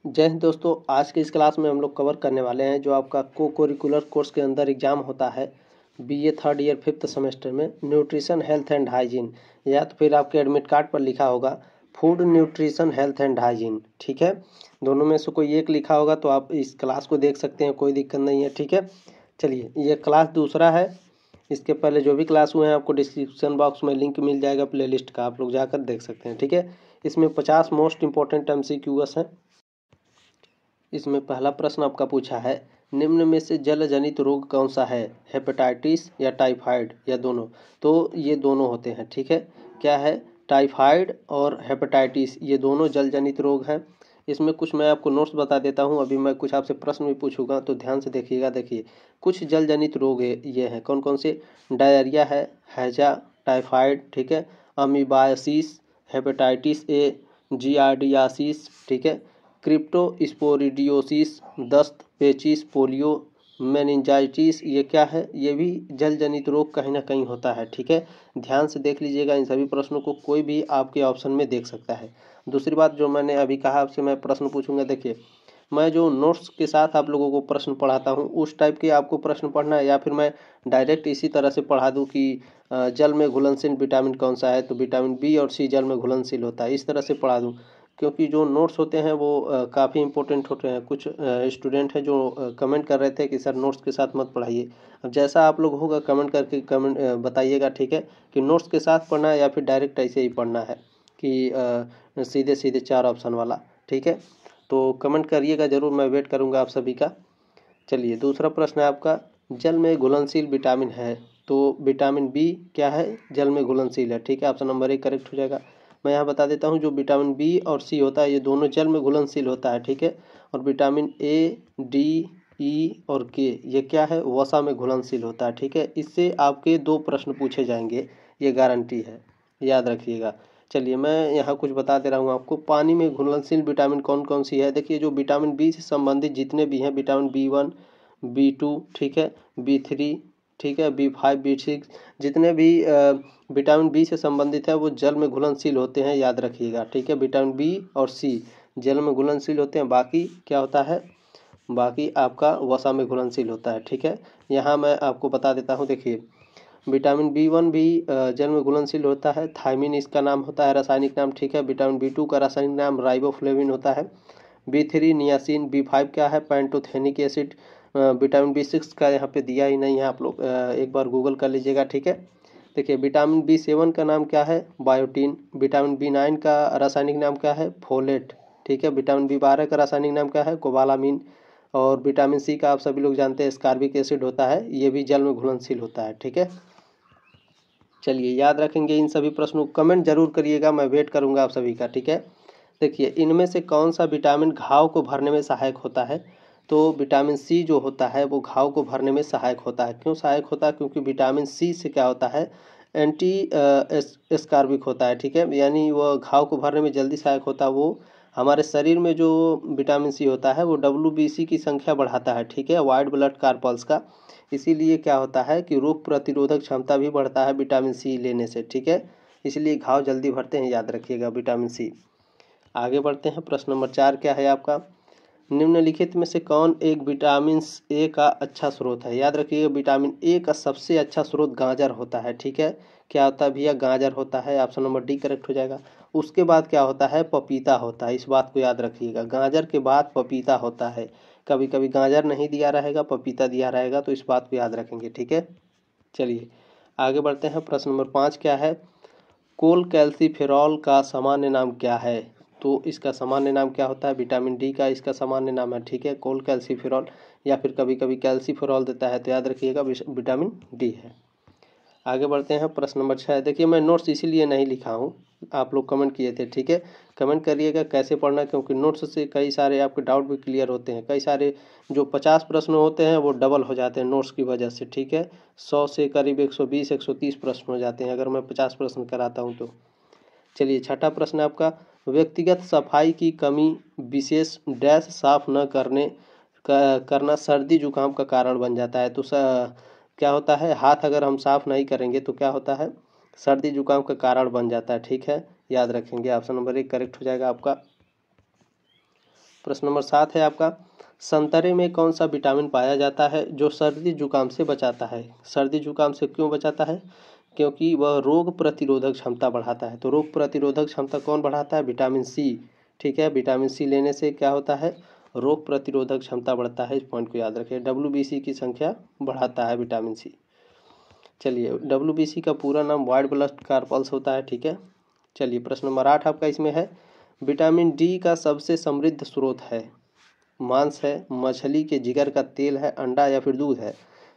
जय हिंद दोस्तों। आज के इस क्लास में हम लोग कवर करने वाले हैं जो आपका को-करिकुलर कोर्स के अंदर एग्जाम होता है BA third year 5th semester में, न्यूट्रिशन हेल्थ एंड हाइजीन, या तो फिर आपके एडमिट कार्ड पर लिखा होगा food nutrition health and hygiene. ठीक है, दोनों में से कोई एक लिखा होगा तो आप इस क्लास को देख सकते हैं, कोई दिक्कत नहीं है। ठीक है, चलिए ये क्लास दूसरा है। इसके पहले जो भी क्लास हुए हैं आपको डिस्क्रिप्शन बॉक्स में लिंक मिल जाएगा प्लेलिस्ट का, आप लोग जाकर देख सकते हैं। ठीक है, इसमें 50 मोस्ट इंपॉर्टेंट MCQs हैं। इसमें पहला प्रश्न आपका पूछा है, निम्न में से जल जनित रोग कौन सा है, हेपेटाइटिस या टाइफाइड या दोनों? तो ये दोनों होते हैं। ठीक है, क्या है, टाइफाइड और हेपेटाइटिस, ये दोनों जल जनित रोग हैं। इसमें कुछ मैं आपको नोट्स बता देता हूँ, अभी मैं कुछ आपसे प्रश्न भी पूछूंगा तो ध्यान से देखिएगा। देखिए कुछ जल जनित रोग ये हैं, कौन कौन से? डायरिया है, हैजा, टाइफाइड, ठीक है, अमीबायासिस, हेपेटाइटिस ए, जियार्डियासिस, ठीक है, क्रिप्टोस्पोरिडियोसिस, दस्त, पेचिस, पोलियो, मेनिंजाइटिस, ये क्या है? ये भी जल जनित रोग कहीं ना कहीं होता है। ठीक है, ध्यान से देख लीजिएगा इन सभी प्रश्नों को, कोई भी आपके ऑप्शन में देख सकता है। दूसरी बात जो मैंने अभी कहा आपसे मैं प्रश्न पूछूंगा, देखिए मैं जो नोट्स के साथ आप लोगों को प्रश्न पढ़ाता हूँ उस टाइप के आपको प्रश्न पढ़ना है, या फिर मैं डायरेक्ट इसी तरह से पढ़ा दूँ कि जल में घुलनशील विटामिन कौन सा है, तो विटामिन बी और सी जल में घुलनशील होता है, इस तरह से पढ़ा दूँ। क्योंकि जो नोट्स होते हैं वो काफ़ी इंपॉर्टेंट होते हैं। कुछ स्टूडेंट हैं जो कमेंट कर रहे थे कि सर नोट्स के साथ मत पढ़ाइए। अब जैसा आप लोग होगा कमेंट करके कमेंट बताइएगा। ठीक है, कि नोट्स के साथ पढ़ना है या फिर डायरेक्ट ऐसे ही पढ़ना है कि सीधे सीधे 4 ऑप्शन वाला। ठीक है, तो कमेंट करिएगा ज़रूर, मैं वेट करूँगा आप सभी का। चलिए दूसरा प्रश्न है आपका, जल में घुलनशील विटामिन है, तो विटामिन बी क्या है? जल में घुलनशील है। ठीक है, ऑप्शन नंबर 1 करेक्ट हो जाएगा। मैं यहाँ बता देता हूँ, जो विटामिन बी और सी होता है ये दोनों जल में घुलनशील होता है। ठीक है, और विटामिन ए, डी, ई और के ये क्या है? वसा में घुलनशील होता है। ठीक है, इससे आपके 2 प्रश्न पूछे जाएंगे, ये गारंटी है, याद रखिएगा। चलिए मैं यहाँ कुछ बता दे रहा हूँ आपको, पानी में घुलनशील विटामिन कौन कौन सी है। देखिए जो विटामिन बी से संबंधित जितने भी हैं, विटामिन B1, B2, ठीक है, B3, ठीक है, B5, B6, जितने भी विटामिन बी से संबंधित है वो जल में घुलनशील होते हैं, याद रखिएगा। ठीक है, विटामिन बी और सी जल में घुलनशील होते हैं, बाकी क्या होता है? बाकी आपका वसा में घुलनशील होता है। ठीक है, यहाँ मैं आपको बता देता हूँ, देखिए विटामिन B1 भी जल में घुलनशील होता है, थायमिन इसका नाम होता है रासायनिक नाम। ठीक है, विटामिन B2 का रासायनिक नाम राइबोफ्लेविन होता है, B3 नियासिन, B5 क्या है? पैंटोथेनिक एसिड, विटामिन B6 का यहाँ पे दिया ही नहीं है, आप लोग एक बार गूगल कर लीजिएगा। ठीक है, देखिए विटामिन B7 का नाम क्या है? बायोटीन, विटामिन B9 का रासायनिक नाम क्या है? फोलेट, ठीक है, विटामिन B12 का रासायनिक नाम क्या है? कोबालामिन, और विटामिन सी का आप सभी लोग जानते हैं स्कारबिक एसिड होता है, ये भी जल में घुलनशील होता है। ठीक है, चलिए याद रखेंगे इन सभी प्रश्नों को, कमेंट जरूर करिएगा, मैं वेट करूंगा आप सभी का। ठीक है, देखिए इनमें से कौन सा विटामिन घाव को भरने में सहायक होता है? तो विटामिन सी जो होता है वो घाव को भरने में सहायक होता है। क्यों सहायक होता है? क्योंकि विटामिन सी से क्या होता है? एंटी स्कारबिक होता है। ठीक है, यानी वो घाव को भरने में जल्दी सहायक होता है। वो हमारे शरीर में जो विटामिन सी होता है वो WBC की संख्या बढ़ाता है। ठीक है, वाइट ब्लड कार्पल्स का, इसीलिए क्या होता है कि रोग प्रतिरोधक क्षमता भी बढ़ता है विटामिन सी लेने से। ठीक है, इसलिए घाव जल्दी भरते हैं, याद रखिएगा विटामिन सी। आगे बढ़ते हैं, प्रश्न नंबर 4 क्या है आपका, निम्नलिखित में से कौन एक विटामिन ए का अच्छा स्रोत है? याद रखिएगा विटामिन ए का सबसे अच्छा स्रोत गाजर होता है। ठीक है, क्या होता है भैया? गाजर होता है, ऑप्शन नंबर डी करेक्ट हो जाएगा। उसके बाद क्या होता है? पपीता होता है, इस बात को याद रखिएगा, गाजर के बाद पपीता होता है। कभी कभी गाजर नहीं दिया रहेगा, पपीता दिया रहेगा, तो इस बात को याद रखेंगे। ठीक है, चलिए आगे बढ़ते हैं, प्रश्न नंबर 5 क्या है, कोल कैल्सीफेरॉल का सामान्य नाम क्या है? तो इसका सामान्य नाम क्या होता है? विटामिन डी का इसका सामान्य नाम है। ठीक है, कोल कैल्सीफेरॉल, या फिर कभी कभी कैल्सीफेरॉल देता है, तो याद रखिएगा विटामिन डी है। आगे बढ़ते हैं, प्रश्न नंबर 6। देखिए मैं नोट्स इसीलिए नहीं लिखा हूँ, आप लोग कमेंट किए थे। ठीक है, कमेंट करिएगा कैसे पढ़ना, क्योंकि नोट्स से कई सारे आपके डाउट भी क्लियर होते हैं। कई सारे जो 50 प्रश्न होते हैं वो डबल हो जाते हैं नोट्स की वजह से। ठीक है, 100 से करीब 120 130 प्रश्न हो जाते हैं अगर मैं 50 प्रश्न कराता हूँ तो। चलिए छठा प्रश्न आपका, व्यक्तिगत सफाई की कमी विशेष डैश साफ न करना सर्दी जुकाम का कारण बन जाता है। तो क्या होता है? हाथ अगर हम साफ नहीं करेंगे तो क्या होता है? सर्दी जुकाम का कारण बन जाता है। ठीक है, याद रखेंगे, ऑप्शन नंबर 1 करेक्ट हो जाएगा आपका। प्रश्न नंबर 7 है आपका, संतरे में कौन सा विटामिन पाया जाता है जो सर्दी जुकाम से बचाता है? सर्दी जुकाम से क्यों बचाता है? क्योंकि वह रोग प्रतिरोधक क्षमता बढ़ाता है। तो रोग प्रतिरोधक क्षमता कौन बढ़ाता है? Vitamin C. ठीक है, विटामिन सी लेने से क्या होता है? रोग प्रतिरोधक क्षमता बढ़ता है। इस पॉइंट को याद रखें। WBC की संख्या बढ़ाता है विटामिन सी। चलिए, WBC का पूरा नाम वाइट ब्लड कार्पल्स होता है। ठीक है, चलिए प्रश्न नंबर 8 आपका इसमें है, विटामिन डी का सबसे समृद्ध स्रोत है? मांस है, मछली के जिगर का तेल है, अंडा या फिर दूध है?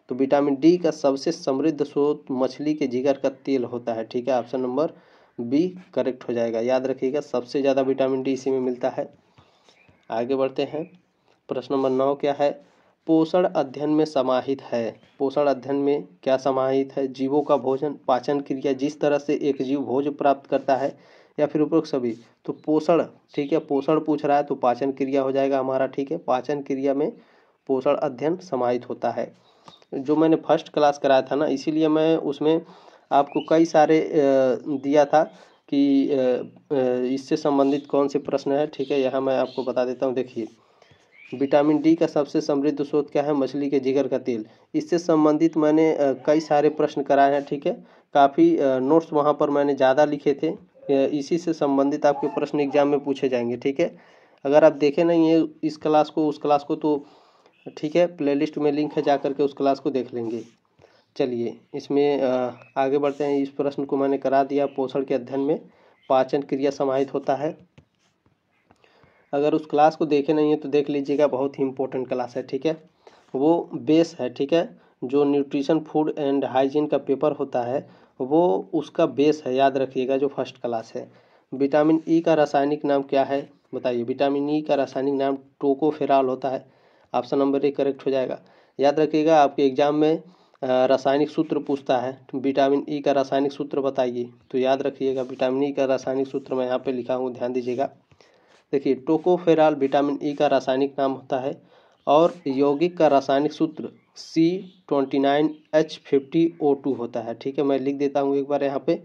तो विटामिन डी का सबसे समृद्ध स्रोत मछली के जिगर का तेल होता है। ठीक है, ऑप्शन नंबर बी करेक्ट हो जाएगा। याद रखिएगा, सबसे ज़्यादा विटामिन डी इसी में मिलता है। आगे बढ़ते हैं। प्रश्न नंबर 9 क्या है? पोषण अध्ययन में समाहित है। पोषण अध्ययन में क्या समाहित है? जीवों का भोजन, पाचन क्रिया, जिस तरह से एक जीव भोजन प्राप्त करता है, या फिर उपरोक्त सभी? तो पोषण, ठीक है, पोषण पूछ रहा है तो पाचन क्रिया हो जाएगा हमारा। ठीक है, पाचन क्रिया में पोषण अध्ययन समाहित होता है। जो मैंने फर्स्ट क्लास कराया था ना, इसीलिए मैं उसमें आपको कई सारे दिया था कि इससे संबंधित कौन से प्रश्न है। ठीक है, यहाँ मैं आपको बता देता हूँ। देखिए, विटामिन डी का सबसे समृद्ध स्रोत क्या है? मछली के जिगर का तेल। इससे संबंधित मैंने कई सारे प्रश्न कराए हैं। ठीक है, काफ़ी नोट्स वहाँ पर मैंने ज़्यादा लिखे थे। इसी से संबंधित आपके प्रश्न एग्जाम में पूछे जाएंगे। ठीक है, अगर आप देखे नहीं है इस क्लास को उस क्लास को तो ठीक है, प्लेलिस्ट में लिंक है, जा करके उस क्लास को देख लेंगे। चलिए, इसमें आगे बढ़ते हैं। इस प्रश्न को मैंने करा दिया। पोषण के अध्ययन में पाचन क्रिया समाहित होता है। अगर उस क्लास को देखे नहीं है तो देख लीजिएगा, बहुत ही इंपॉर्टेंट क्लास है। ठीक है, वो बेस है। ठीक है, जो न्यूट्रिशन फूड एंड हाइजीन का पेपर होता है वो उसका बेस है, याद रखिएगा, जो फर्स्ट क्लास है। विटामिन ई का रासायनिक नाम क्या है? बताइए। विटामिन ई का रासायनिक नाम टोकोफेरॉल होता है। ऑप्शन नंबर ए करेक्ट हो जाएगा। याद रखिएगा, आपके एग्जाम में रासायनिक सूत्र पूछता है, विटामिन ई का रासायनिक सूत्र बताइए। तो याद रखिएगा, विटामिन ई का रासायनिक सूत्र मैं यहाँ पे लिखा हूँ, ध्यान दीजिएगा। देखिए, टोकोफेरॉल विटामिन ई का रासायनिक नाम होता है और यौगिक का रासायनिक सूत्र C29H50O2 होता है। ठीक है, मैं लिख देता हूँ एक बार यहाँ पे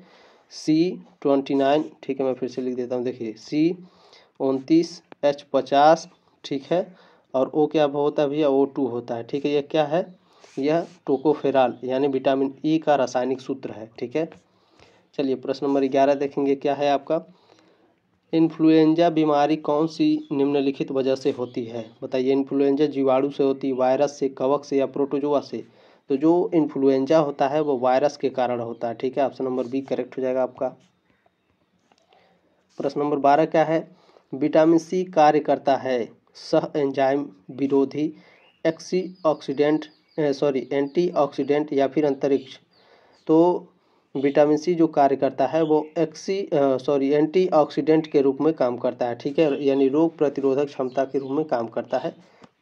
C29। ठीक है, मैं फिर से लिख देता हूँ। देखिए, C29H50। ठीक है, और O क्या होता है भैया? O2 होता है। ठीक है, यह क्या है? यह टोकोफेरॉल यानी विटामिन ई का रासायनिक सूत्र है। ठीक है, चलिए प्रश्न नंबर 11 देखेंगे। क्या है आपका? इन्फ्लुएंजा बीमारी कौन सी निम्नलिखित वजह से होती है? बताइए। इन्फ्लुएंजा जीवाणु से होती है, वायरस से, कवक से या प्रोटोजोआ से? तो जो इन्फ्लुएंजा होता है वो वायरस के कारण होता है। ठीक है, ऑप्शन नंबर बी करेक्ट हो जाएगा आपका। प्रश्न नंबर 12 क्या है? विटामिन सी कार्य करता है सह एंजाइम विरोधी, एंटीऑक्सीडेंट या फिर अंतरिक्ष? तो विटामिन सी जो कार्य करता है वो एंटीऑक्सीडेंट के रूप में काम करता है। ठीक है, यानी रोग प्रतिरोधक क्षमता के रूप में काम करता है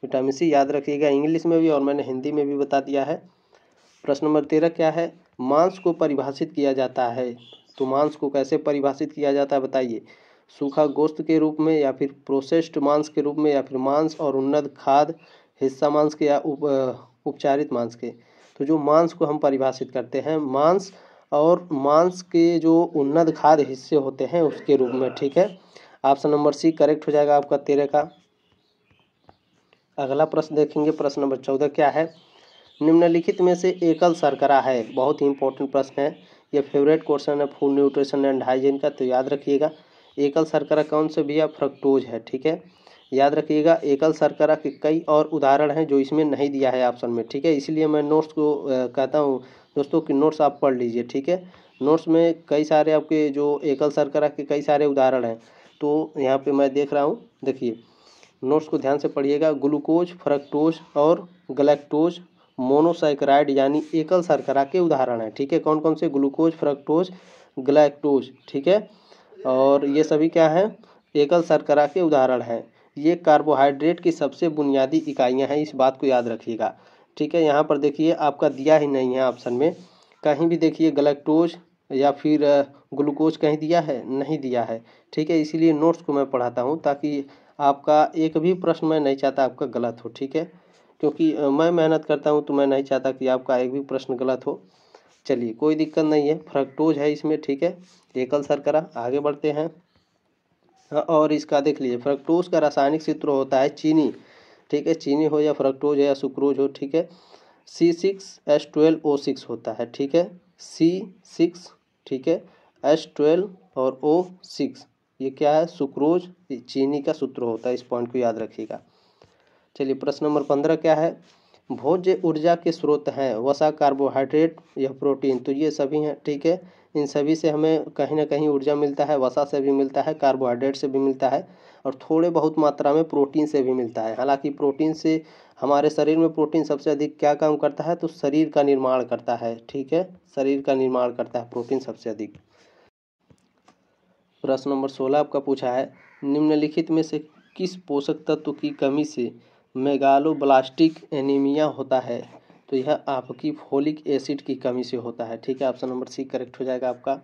विटामिन सी। याद रखिएगा, इंग्लिश में भी और मैंने हिंदी में भी बता दिया है। प्रश्न नंबर 13 क्या है? मांस को परिभाषित किया जाता है। तो मांस को कैसे परिभाषित किया जाता है बताइए। सूखा गोश्त के रूप में, या फिर प्रोसेस्ड मांस के रूप में, या फिर मांस और उन्नत खाद्य हिस्सा मांस के, या उपचारित मांस के? तो जो मांस को हम परिभाषित करते हैं, मांस और मांस के जो उन्नत खाद्य हिस्से होते हैं उसके रूप में। ठीक है, ऑप्शन नंबर सी करेक्ट हो जाएगा आपका 13 का। अगला प्रश्न देखेंगे। प्रश्न नंबर 14 क्या है? निम्नलिखित में से एकल शर्करा है? बहुत ही इंपॉर्टेंट प्रश्न है, ये फेवरेट क्वेश्चन है फूड न्यूट्रिशन एंड हाइजीन का। तो याद रखिएगा, एकल शर्करा कौन से भैया? फ्रक्टोज है। ठीक है, याद रखिएगा, एकल शर्करा के कई और उदाहरण हैं जो इसमें नहीं दिया है ऑप्शन में। ठीक है, इसलिए मैं नोट्स को कहता हूँ दोस्तों कि नोट्स आप पढ़ लीजिए। ठीक है, नोट्स में कई सारे आपके जो एकल शर्करा के कई सारे उदाहरण हैं, तो यहाँ पे मैं देख रहा हूँ। देखिए, नोट्स को ध्यान से पढ़िएगा। ग्लूकोज, फ्रक्टोज और गलैक्टोज मोनोसैकेराइड यानी एकल शर्करा के उदाहरण हैं। ठीक है, कौन कौन से? Glucose, fructose, गलैक्टोज। ठीक है, और ये सभी क्या हैं? एकल शर्करा के उदाहरण हैं। ये कार्बोहाइड्रेट की सबसे बुनियादी इकाइयां हैं, इस बात को याद रखिएगा। ठीक है, यहाँ पर देखिए आपका दिया ही नहीं है ऑप्शन में, कहीं भी देखिए गलैक्टोज या फिर ग्लूकोज कहीं दिया है? नहीं दिया है। ठीक है, इसीलिए नोट्स को मैं पढ़ाता हूँ ताकि आपका एक भी प्रश्न मैं नहीं चाहता आपका गलत हो। ठीक है, क्योंकि मैं मेहनत करता हूँ तो मैं नहीं चाहता कि आपका एक भी प्रश्न गलत हो। चलिए, कोई दिक्कत नहीं है, फ्रक्टोज है इसमें। ठीक है, एकल शर्करा। आगे बढ़ते हैं। और इसका देख लीजिए, फ्रक्टोज का रासायनिक सूत्र होता है चीनी, ठीक है, चीनी हो या फ्रक्टोज हो या सुक्रोज हो, ठीक है, C6H12O6 होता है, ठीक है, C6, ठीक है, H12 और O6, ये क्या है, सुक्रोज, चीनी का सूत्र होता है, इस पॉइंट को याद रखिएगा। चलिए प्रश्न नंबर 15 क्या है, भोज्य ऊर्जा के स्रोत हैं वसा, कार्बोहाइड्रेट या प्रोटीन, तो ये सभी हैं, ठीक है, इन सभी से हमें कहीं ना कहीं ऊर्जा मिलता है, वसा से भी मिलता है, कार्बोहाइड्रेट से भी मिलता है, और थोड़े बहुत मात्रा में प्रोटीन से भी मिलता है। हालांकि प्रोटीन से हमारे शरीर में प्रोटीन सबसे अधिक क्या काम करता है, तो शरीर का निर्माण करता है, ठीक है, शरीर का निर्माण करता है प्रोटीन सबसे अधिक। प्रश्न नंबर 16 आपका पूछा है, निम्नलिखित में से किस पोषक तत्व की कमी से मेगालोब्लास्टिक एनीमिया होता है, तो यह आपकी फोलिक एसिड की कमी से होता है, ठीक है, ऑप्शन नंबर सी करेक्ट हो जाएगा आपका।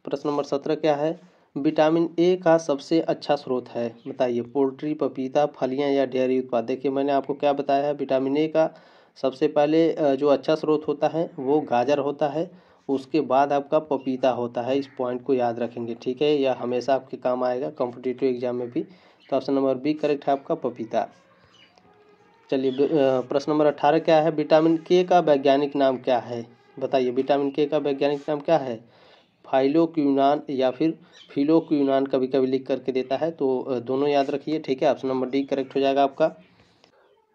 प्रश्न नंबर 17 क्या है, विटामिन ए का सबसे अच्छा स्रोत है, बताइए, पोल्ट्री, पपीता, फलियां या डेयरी उत्पाद। देखिए मैंने आपको क्या बताया है, विटामिन ए का सबसे पहले जो अच्छा स्रोत होता है वो गाजर होता है, उसके बाद आपका पपीता होता है, इस पॉइंट को याद रखेंगे, ठीक है, यह हमेशा आपके काम आएगा कॉम्पिटिटिव एग्जाम में भी। तो ऑप्शन नंबर बी करेक्ट है आपका, पपीता। चलिए प्रश्न नंबर 18 क्या है, विटामिन के का वैज्ञानिक नाम क्या है, बताइए, विटामिन के का वैज्ञानिक नाम क्या है, फाइलोक्विनान या फिर फिलोक्विनान, कभी कभी लिख करके देता है, तो दोनों याद रखिए, ठीक है, ऑप्शन नंबर डी करेक्ट हो जाएगा आपका।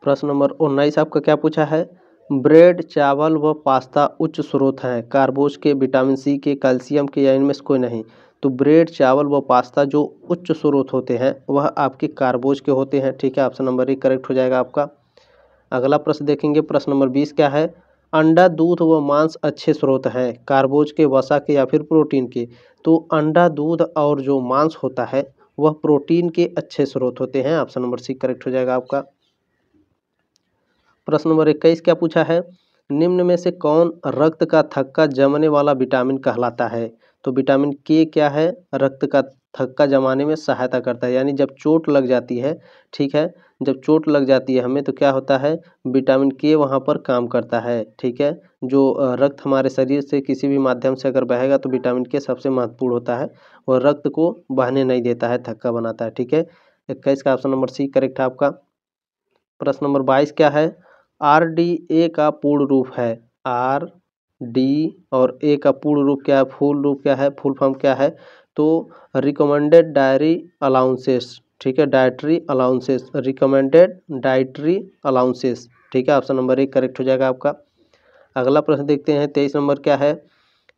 प्रश्न नंबर 19 आपका क्या पूछा है, ब्रेड, चावल व पास्ता उच्च स्रोत हैं कार्बोज के, विटामिन सी के, कैल्शियम के, या इनमें से कोई नहीं। तो ब्रेड, चावल व पास्ता जो उच्च स्रोत होते हैं वह आपके कार्बोज के होते हैं, ठीक है, ऑप्शन नंबर ए करेक्ट हो जाएगा आपका। अगला प्रश्न देखेंगे, प्रश्न नंबर 20 क्या है, अंडा, दूध व मांस अच्छे स्रोत हैं कार्बोज के, वसा के या फिर प्रोटीन के। तो अंडा, दूध और जो मांस होता है वह प्रोटीन के अच्छे स्रोत होते हैं, ऑप्शन नंबर सी करेक्ट हो जाएगा आपका। प्रश्न नंबर 21 क्या पूछा है, निम्न में से कौन रक्त का थक्का जमने वाला विटामिन कहलाता है, तो विटामिन के क्या है, रक्त का थक्का जमाने में सहायता करता है, यानी जब चोट लग जाती है, ठीक है, जब चोट लग जाती है हमें, तो क्या होता है, विटामिन के वहाँ पर काम करता है, ठीक है, जो रक्त हमारे शरीर से किसी भी माध्यम से अगर बहेगा तो विटामिन के सबसे महत्वपूर्ण होता है, वह रक्त को बहने नहीं देता है, थक्का बनाता है, ठीक है, 21 का ऑप्शन नंबर सी करेक्ट है आपका। प्रश्न नंबर 22 क्या है, RDA का पूर्ण रूप है, RD और ए का पूर्ण रूप क्या है, फुल रूप क्या है, फुल फॉर्म क्या है, तो रिकमेंडेड डायरी अलाउंसेस, ठीक है, dietary allowances, recommended dietary allowances, ठीक है, ऑप्शन नंबर 1 करेक्ट हो जाएगा आपका। अगला प्रश्न देखते हैं, 23 नंबर क्या है,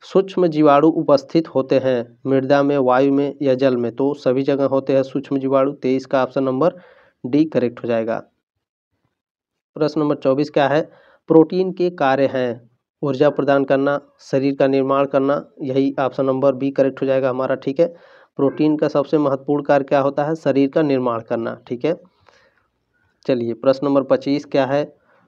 सूक्ष्म जीवाणु उपस्थित होते हैं मृदा में, वायु में या जल में, तो सभी जगह होते हैं सूक्ष्म जीवाणु, 23 का ऑप्शन नंबर डी करेक्ट हो जाएगा। प्रश्न नंबर 24 क्या है, प्रोटीन के कार्य हैं ऊर्जा प्रदान करना, शरीर का निर्माण करना, यही ऑप्शन नंबर बी करेक्ट हो जाएगा हमारा, ठीक है, प्रोटीन का सबसे महत्वपूर्ण कार्य क्या होता है, शरीर का निर्माण करना, ठीक है। चलिए प्रश्न नंबर 25 क्या है,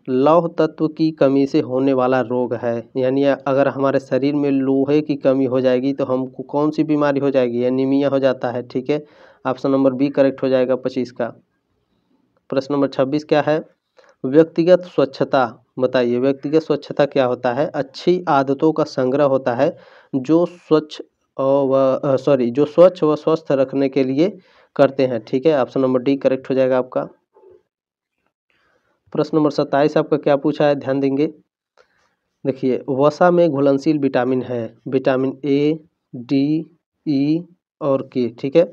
लौह तत्व की कमी से होने वाला रोग है, यानी अगर हमारे शरीर में लोहे की कमी हो जाएगी तो हमको कौन सी बीमारी हो जाएगी, एनीमिया हो जाता है, ठीक है, ऑप्शन नंबर बी करेक्ट हो जाएगा 25 का। प्रश्न नंबर 26 क्या है, व्यक्तिगत स्वच्छता, बताइए, व्यक्तिगत स्वच्छता क्या होता है, अच्छी आदतों का संग्रह होता है जो जो स्वच्छ व स्वस्थ रखने के लिए करते हैं, ठीक है, ऑप्शन नंबर डी करेक्ट हो जाएगा आपका। प्रश्न नंबर 27 आपका क्या पूछा है, ध्यान देंगे, देखिए, वसा में घुलनशील विटामिन है, विटामिन ए, डी, ई और के, ठीक है,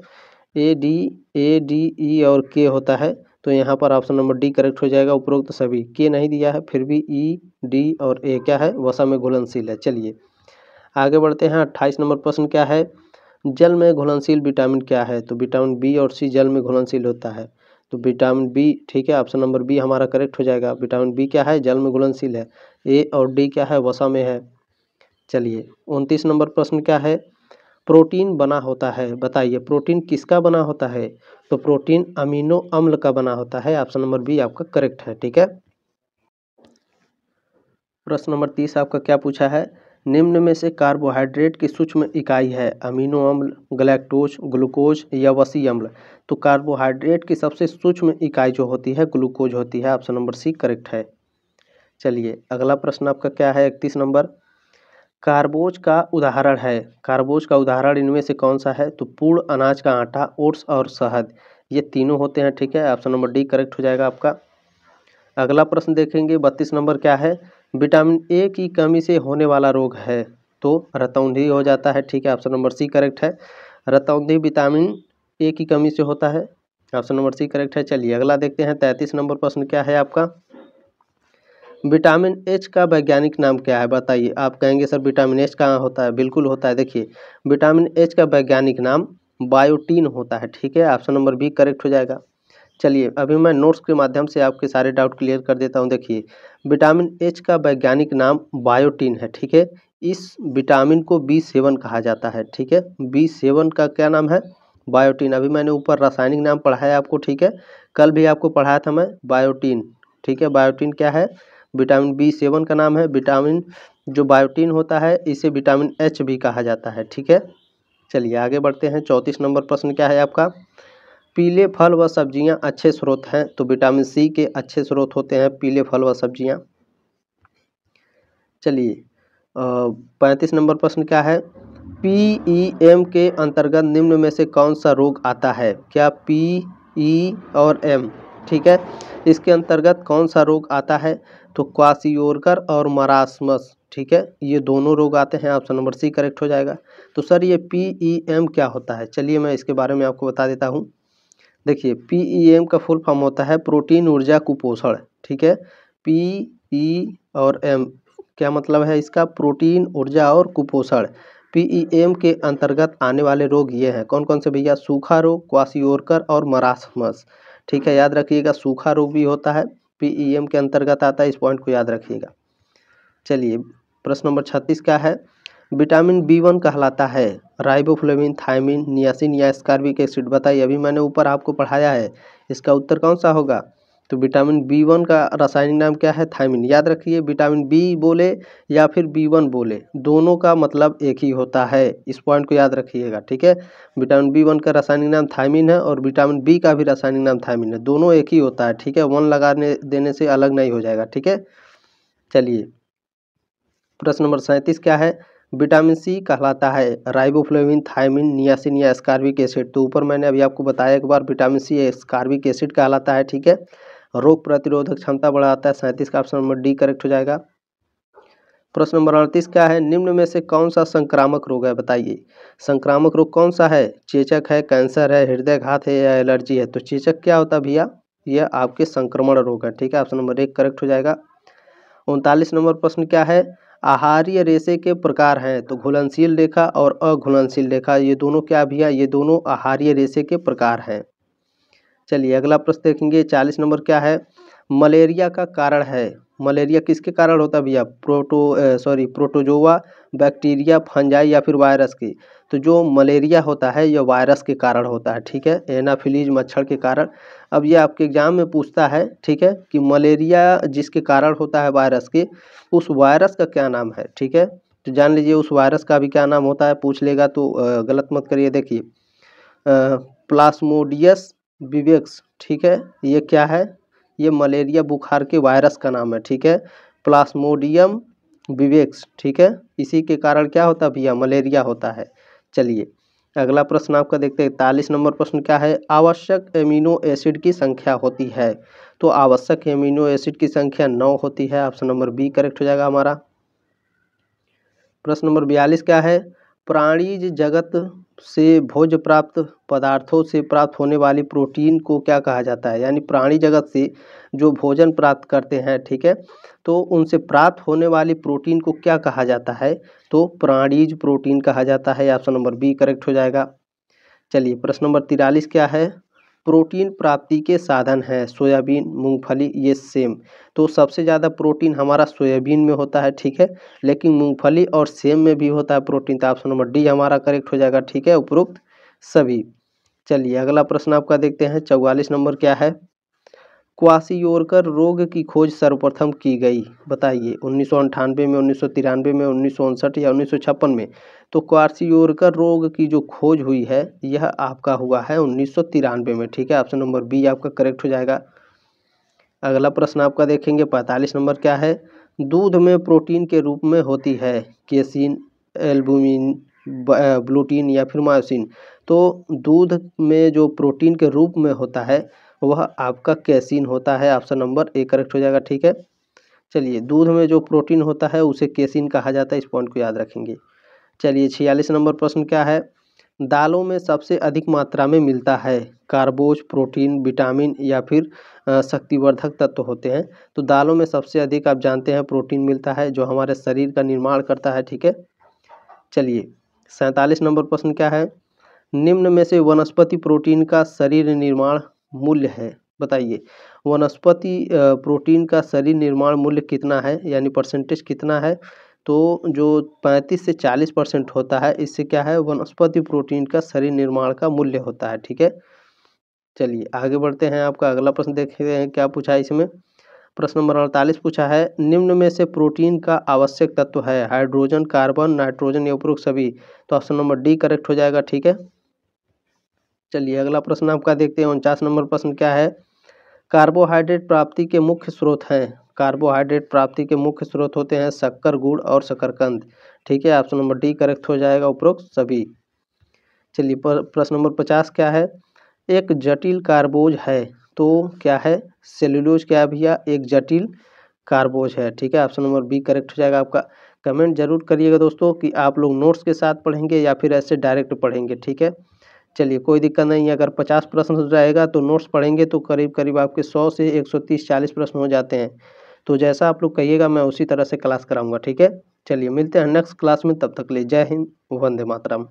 ए डी ई और के होता है, तो यहाँ पर ऑप्शन नंबर डी करेक्ट हो जाएगा, उपरोक्त सभी, के नहीं दिया है फिर भी ई, डी और ए क्या है, वसा में घुलनशील है। चलिए आगे बढ़ते हैं, 28 नंबर प्रश्न क्या है, जल में घुलनशील विटामिन क्या है, तो विटामिन बी और सी जल में घुलनशील होता है, तो विटामिन बी, ठीक है, ऑप्शन नंबर बी हमारा करेक्ट हो जाएगा, विटामिन बी क्या है, जल में घुलनशील है, ए और डी क्या है, वसा में है। चलिए 29 नंबर प्रश्न क्या है, प्रोटीन बना होता है, बताइए, प्रोटीन किसका बना होता है, तो प्रोटीन अमीनो अम्ल का बना होता है, ऑप्शन नंबर बी आपका करेक्ट है, ठीक है। प्रश्न नंबर 30 आपका क्या पूछा है, निम्न में से कार्बोहाइड्रेट की सूक्ष्म इकाई है अमीनो अम्ल, ग्लैक्टोज, ग्लूकोज या वसी अम्ल, तो कार्बोहाइड्रेट की सबसे सूक्ष्म इकाई जो होती है ग्लूकोज होती है, ऑप्शन नंबर सी करेक्ट है। चलिए अगला प्रश्न आपका क्या है, 31 नंबर, कार्बोज का उदाहरण है, कार्बोज का उदाहरण इनमें से कौन सा है? तो पूर्ण अनाज का आटा, ओट्स और शहद, ये तीनों होते हैं। ठीक है, ऑप्शन नंबर डी करेक्ट हो जाएगा आपका। अगला प्रश्न देखेंगे 32 नंबर क्या है? विटामिन ए की कमी से होने वाला रोग है, तो रतौंधी हो जाता है। ठीक है, ऑप्शन नंबर सी करेक्ट है। रतौंधी विटामिन ए की कमी से होता है, ऑप्शन नंबर सी करेक्ट है। चलिए अगला देखते हैं 33 नंबर प्रश्न क्या है आपका? विटामिन एच का वैज्ञानिक नाम क्या है? बताइए। आप कहेंगे सर विटामिन एच कहाँ होता है? बिल्कुल होता है। देखिए विटामिन एच का वैज्ञानिक नाम बायोटीन होता है। ठीक है, ऑप्शन नंबर बी करेक्ट हो जाएगा। चलिए अभी मैं नोट्स के माध्यम से आपके सारे डाउट क्लियर कर देता हूँ। देखिए विटामिन एच का वैज्ञानिक नाम बायोटीन है। ठीक है, इस विटामिन को B7 कहा जाता है। ठीक है, B7 का क्या नाम है? बायोटीन। अभी मैंने ऊपर रासायनिक नाम पढ़ाया आपको। ठीक है, कल भी आपको पढ़ाया था मैं बायोटीन। ठीक है, बायोटीन क्या है? विटामिन B7 का नाम है। विटामिन जो बायोटीन होता है इसे विटामिन एच भी कहा जाता है। ठीक है, चलिए आगे बढ़ते हैं। 34 नंबर प्रश्न क्या है आपका? पीले फल व सब्जियां अच्छे स्रोत हैं, तो विटामिन सी के अच्छे स्रोत होते हैं पीले फल व सब्जियां। चलिए 35 नंबर प्रश्न क्या है? PEM के अंतर्गत निम्न में से कौन सा रोग आता है? क्या PE और M, ठीक है, इसके अंतर्गत कौन सा रोग आता है? तो क्वाशियोरकर और मरासमस। ठीक है, ये दोनों रोग आते हैं, ऑप्शन नंबर सी करेक्ट हो जाएगा। तो सर ये PEM क्या होता है? चलिए मैं इसके बारे में आपको बता देता हूँ। देखिए PEM का फुल फॉर्म होता है प्रोटीन ऊर्जा कुपोषण। ठीक है, PE और M क्या मतलब है इसका? प्रोटीन ऊर्जा और कुपोषण। PEM के अंतर्गत आने वाले रोग ये हैं, कौन कौन से भैया? सूखा रोग, क्वाशियोरकर और मरासमस। ठीक है, याद रखिएगा सूखा रोग भी होता है, PEM के अंतर्गत आता है, इस पॉइंट को याद रखिएगा। चलिए प्रश्न नंबर 36 क्या है? विटामिन B1 कहलाता है राइबोफ्लेविन, थायमिन, नियासिन या एस्कॉर्बिक एसिड। बताइए, अभी मैंने ऊपर आपको पढ़ाया है, इसका उत्तर कौन सा होगा? तो विटामिन B1 का रासायनिक नाम क्या है? थायमिन। याद रखिए विटामिन B बोले या फिर B1 बोले, दोनों का मतलब एक ही होता है, इस पॉइंट को याद रखिएगा। ठीक है, विटामिन B1 का रासायनिक नाम थायमिन है और विटामिन B का भी रासायनिक नाम थायमिन है, दोनों एक ही होता है। ठीक है, वन लगाने देने से अलग नहीं हो जाएगा। ठीक है, चलिए प्रश्न नंबर 37 क्या है? विटामिन सी कहलाता है राइबोफ्लेविन, थायमिन, नियासिन या एस्कॉर्बिक एसिड। तो ऊपर मैंने अभी आपको बताया एक बार, विटामिन सी एस्कॉर्बिक एसिड कहलाता है। ठीक है, रोग प्रतिरोधक क्षमता बढ़ाता है। 37 का ऑप्शन नंबर डी करेक्ट हो जाएगा। प्रश्न नंबर 38 क्या है? निम्न में से कौन सा संक्रामक रोग है? बताइए, संक्रामक रोग कौन सा है? चेचक है, कैंसर है, हृदयघात है या एलर्जी है? तो चेचक क्या होता है भैया? यह आपके संक्रमण रोग है। ठीक है, ऑप्शन नंबर 1 करेक्ट हो जाएगा। 39 नंबर प्रश्न क्या है? आहार्य रेशे के प्रकार हैं, तो घुलनशील रेखा और अघुलनशील रेखा, ये दोनों क्या भैया? ये दोनों आहार्य रेशे के प्रकार हैं। चलिए अगला प्रश्न देखेंगे 40 नंबर क्या है? मलेरिया का कारण है, मलेरिया किसके कारण होता है भैया? प्रोटोजोआ, बैक्टीरिया, फंजाई या फिर वायरस के? तो जो मलेरिया होता है यह वायरस के कारण होता है। ठीक है, एनाफिलीज मच्छर के कारण। अब ये आपके एग्जाम में पूछता है, ठीक है, कि मलेरिया जिसके कारण होता है वायरस के, उस वायरस का क्या नाम है? ठीक है, तो जान लीजिए उस वायरस का भी क्या नाम होता है, पूछ लेगा तो गलत मत करिए। देखिए प्लाज्मोडियस विवेक्स। ठीक है, ये क्या है? ये मलेरिया बुखार के वायरस का नाम है। ठीक है, प्लाज्मोडियम विवेक्स। ठीक है, इसी के कारण क्या होता है भैया? मलेरिया होता है। चलिए अगला प्रश्न आपका देखते हैं 41 नंबर प्रश्न क्या है? आवश्यक एमिनो एसिड की संख्या होती है, तो आवश्यक एमिनो एसिड की संख्या 9 होती है, ऑप्शन नंबर बी करेक्ट हो जाएगा हमारा। प्रश्न नंबर 42 क्या है? प्राणीज जगत से भोज्य प्राप्त पदार्थों से प्राप्त होने वाली प्रोटीन को क्या कहा जाता है? यानी प्राणी जगत से जो भोजन प्राप्त करते हैं, ठीक है, तो उनसे प्राप्त होने वाली प्रोटीन को क्या कहा जाता है? तो प्राणीज प्रोटीन कहा जाता है, ऑप्शन नंबर बी करेक्ट हो जाएगा। चलिए प्रश्न नंबर 43 क्या है? प्रोटीन प्राप्ति के साधन हैं सोयाबीन, मूंगफली, ये सेम। तो सबसे ज़्यादा प्रोटीन हमारा सोयाबीन में होता है। ठीक है, लेकिन मूंगफली और सेम में भी होता है प्रोटीन, तो ऑप्शन नंबर डी हमारा करेक्ट हो जाएगा। ठीक है, उपरोक्त सभी। चलिए अगला प्रश्न आपका देखते हैं 44 नंबर क्या है? क्वाशियोरकर रोग की खोज सर्वप्रथम की गई, बताइए 1998 में, 1993 में, 1959 या 1956 में? तो क्वाशियोरकर रोग की जो खोज हुई है यह आपका हुआ है 1993 में। ठीक है, ऑप्शन नंबर बी आपका करेक्ट हो जाएगा। अगला प्रश्न आपका देखेंगे 45 नंबर क्या है? दूध में प्रोटीन के रूप में होती है केसिन, एल्बुमिन, ग्लूटीन या फिर मायोसिन। तो दूध में जो प्रोटीन के रूप में होता है वह आपका केसिन होता है। ऑप्शन नंबर ए करेक्ट हो जाएगा। ठीक है, चलिए दूध में जो प्रोटीन होता है उसे केसिन कहा जाता है, इस पॉइंट को याद रखेंगे। चलिए 46 नंबर प्रश्न क्या है, दालों में सबसे अधिक मात्रा में मिलता है कार्बोज, प्रोटीन, विटामिन या फिर शक्तिवर्धक तत्व होते हैं। तो दालों में सबसे अधिक आप जानते हैं प्रोटीन मिलता है जो हमारे शरीर का निर्माण करता है। ठीक है, चलिए 47 नंबर प्रश्न क्या है, निम्न में से वनस्पति प्रोटीन का शरीर निर्माण मूल्य है, बताइए। वनस्पति प्रोटीन का शरीर निर्माण मूल्य कितना है, यानी परसेंटेज कितना है। तो जो 35 से 40% होता है, इससे क्या है वनस्पति प्रोटीन का शरीर निर्माण का मूल्य होता है। ठीक है, चलिए आगे बढ़ते हैं। आपका अगला प्रश्न देखते हैं क्या पूछा है इसमें। प्रश्न नंबर 48 पूछा है, निम्न में से प्रोटीन का आवश्यक तत्व है हाइड्रोजन, कार्बन, नाइट्रोजन या उपरोक्त सभी। तो ऑप्शन नंबर डी करेक्ट हो जाएगा। ठीक है, चलिए अगला प्रश्न आपका देखते हैं। 49 नंबर प्रश्न क्या है, कार्बोहाइड्रेट प्राप्ति के मुख्य स्रोत हैं। कार्बोहाइड्रेट प्राप्ति के मुख्य स्रोत होते हैं शक्कर, गुड़ और शकरकंद। ठीक है, ऑप्शन नंबर डी करेक्ट हो जाएगा, उपरोक्त सभी। चलिए प्रश्न नंबर 50 क्या है, एक जटिल कार्बोज है। तो क्या है, सेल्यूलोज क्या है भैया, एक जटिल कार्बोज है। ठीक है, ऑप्शन नंबर बी करेक्ट हो जाएगा आपका। कमेंट जरूर करिएगा दोस्तों कि आप लोग नोट्स के साथ पढ़ेंगे या फिर ऐसे डायरेक्ट पढ़ेंगे। ठीक है, चलिए कोई दिक्कत नहीं है। अगर 50 प्रश्न रहेगा तो नोट्स पढ़ेंगे तो करीब करीब आपके 100 से 130-40 प्रश्न हो जाते हैं। तो जैसा आप लोग कहिएगा मैं उसी तरह से क्लास कराऊंगा। ठीक है, चलिए मिलते हैं नेक्स्ट क्लास में, तब तक ले जय हिंद, वंदे मातरम।